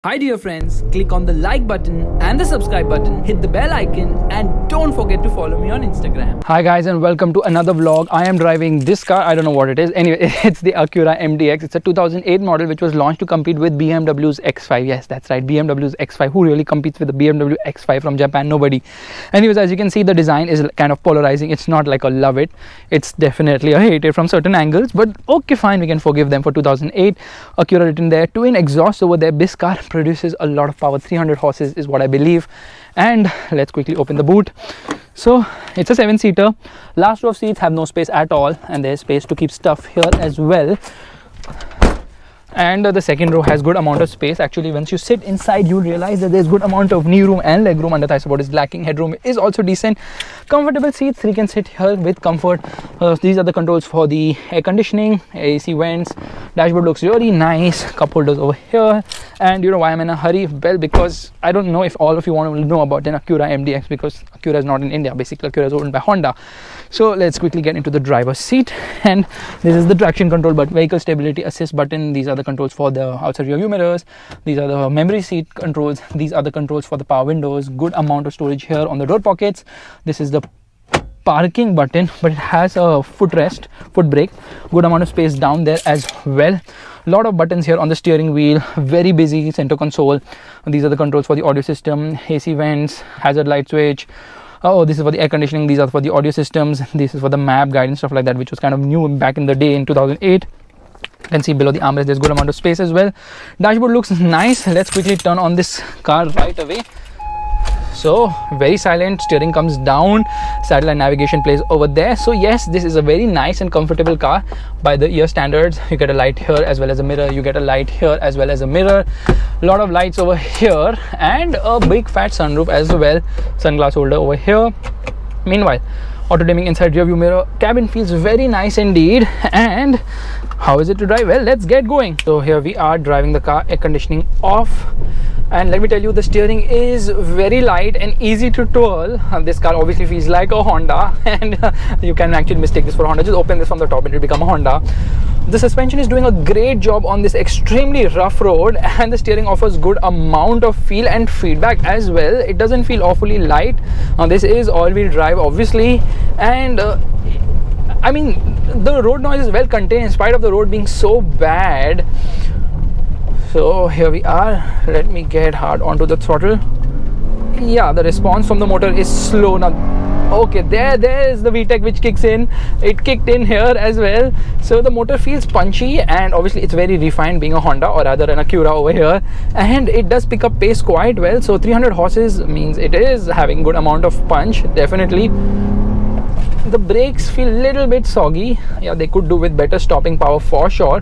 Hi dear friends, click on the like button and the subscribe button, hit the bell icon and don't forget to follow me on Instagram. Hi guys and welcome to another vlog. I am driving this car, I don't know what it is. Anyway, it's the Acura MDX. It's a 2008 model which was launched to compete with BMW's X5. Yes, that's right, BMW's X5. Who really competes with the BMW X5 from Japan? Nobody. Anyways, as you can see, the design is kind of polarizing. It's not like a love it. It's definitely a hate it from certain angles, but okay, fine, we can forgive them for 2008. Acura written there. Twin exhaust over there. This car produces a lot of power. 300 horses is what I believe. And let's quickly open the boot. So it's a 7-seater. Last row of seats have no space at all, and there's space to keep stuff here as well. And the second row has good amount of space. Actually, once you sit inside, you'll realize that there's good amount of knee room and leg room. Under thigh support is lacking. Headroom is also decent. Comfortable seats. You can sit here with comfort. These are the controls for the air conditioning, AC vents. Dashboard looks really nice. Cup holders over here. And you know why I'm in a hurry? Well, because I don't know if all of you want to know about an Acura MDX, because Acura is not in India. Basically, Acura is owned by Honda. So let's quickly get into the driver's seat. And this is the traction control, but vehicle stability assist button. These are the controls for the outside rear view mirrors. These are the memory seat controls. These are the controls for the power windows. Good amount of storage here on the door pockets. This is the parking button, but it has a footrest, foot brake. Good amount of space down there as well. A lot of buttons here on the steering wheel. Very busy center console. These are the controls for the audio system, AC vents, hazard light switch. Oh, this is for the air conditioning. These are for the audio systems. This is for the map guide and stuff like that, which was kind of new back in the day in 2008. You can see below the armrest there's good amount of space as well. Dashboard looks nice. Let's quickly turn on this car right away. So very silent, steering comes down, satellite navigation plays over there. So yes, this is a very nice and comfortable car by the ear standards. You get a light here as well as a mirror. You get a light here as well as a mirror. A lot of lights over here and a big fat sunroof as well. Sunglass holder over here. Meanwhile, auto dimming inside rear view mirror. Cabin feels very nice indeed. And how is it to drive? Well, let's get going. So here we are driving the car, air conditioning off. And let me tell you, the steering is very light and easy to twirl. This car obviously feels like a Honda, and you can actually mistake this for a Honda. Just open this from the top, it will become a Honda. The suspension is doing a great job on this extremely rough road, and the steering offers good amount of feel and feedback as well. It doesn't feel awfully light. This is all-wheel drive, obviously, and I mean, the road noise is well contained in spite of the road being so bad. So here we are. Let me get hard onto the throttle. Yeah, the response from the motor is slow now. Okay, there is the VTEC which kicks in. It kicked in here as well. So the motor feels punchy, and obviously it's very refined being a Honda, or rather an Acura over here, and it does pick up pace quite well. So 300 horses means it is having good amount of punch, definitely. The brakes feel a little bit soggy. Yeah, they could do with better stopping power for sure.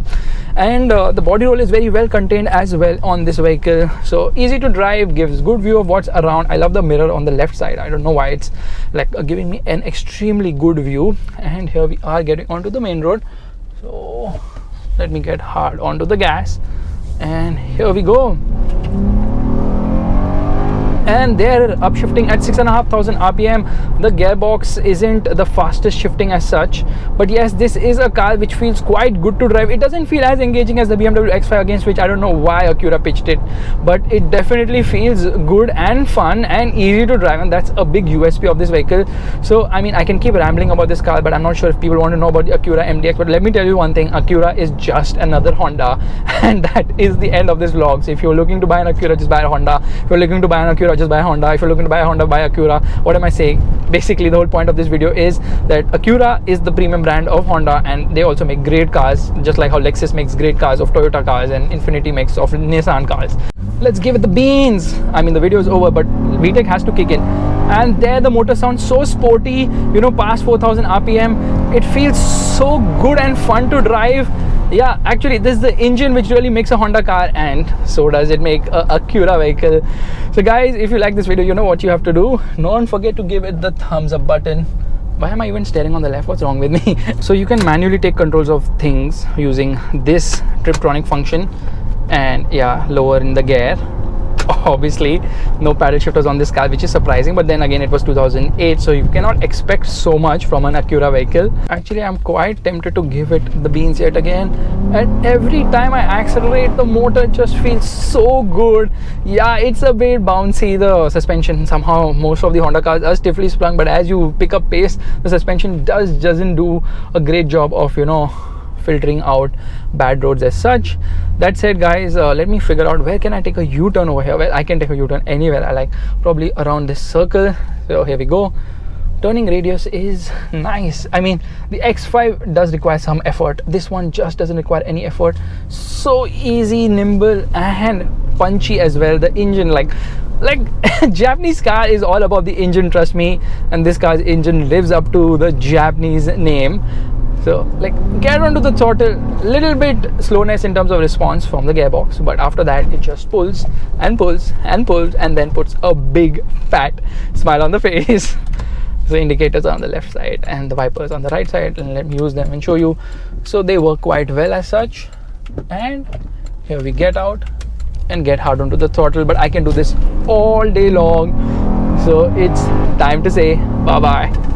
And the body roll is very well contained as well on this vehicle. So easy to drive, gives good view of what's around. I love the mirror on the left side. I don't know why, it's like giving me an extremely good view. And here we are getting onto the main road. So let me get hard onto the gas. And here we go. And they're upshifting at 6,500 RPM. The gearbox isn't the fastest shifting as such, but yes, this is a car which feels quite good to drive. It doesn't feel as engaging as the BMW X5, against which I don't know why Acura pitched it, but it definitely feels good and fun and easy to drive, and that's a big USP of this vehicle. So I mean, I can keep rambling about this car, but I'm not sure if people want to know about the Acura MDX. But let me tell you one thing, Acura is just another Honda, and that is the end of this vlog. So if you're looking to buy an Acura, just buy a Honda. If you're looking to buy an Acura, just buy a Honda. If you're looking to buy a Honda, buy Acura. What am I saying? Basically, the whole point of this video is that Acura is the premium brand of Honda, and they also make great cars, just like how Lexus makes great cars of Toyota cars and Infiniti makes of Nissan cars. Let's give it the beans. I mean, the video is over, but VTEC has to kick in. And there the motor sounds so sporty, you know, past 4,000 RPM. It feels so good and fun to drive. Yeah, actually this is the engine which really makes a Honda car, and so does it make a Acura vehicle. So guys, if you like this video, you know what you have to do. Don't forget to give it the thumbs up button. Why am I even staring on the left? What's wrong with me? So you can manually take controls of things using this Triptronic function, and yeah, lower in the gear. obviously no paddle shifters on this car, which is surprising, but then again it was 2008, so you cannot expect so much from an Acura vehicle. Actually, I'm quite tempted to give it the beans yet again, and every time I accelerate, the motor just feels so good. Yeah, it's a bit bouncy, the suspension. Somehow most of the Honda cars are stiffly sprung, but as you pick up pace, the suspension doesn't do a great job of, you know, filtering out bad roads as such. That said, guys, let me figure out where can I take a U-turn over here. Well, I can take a U-turn anywhere I like, probably around this circle. So here we go. Turning radius is nice. I mean, the X5 does require some effort. This one just doesn't require any effort. So easy, nimble, and punchy as well. The engine, like Japanese car is all about the engine, trust me, and this car's engine lives up to the Japanese name. So like, get onto the throttle, little bit slowness in terms of response from the gearbox, but after that it just pulls and pulls and pulls, and then puts a big fat smile on the face. So indicators are on the left side and the wipers on the right side, and let me use them and show you. So they work quite well as such. And here we get out and get hard onto the throttle, but I can do this all day long. So it's time to say bye bye.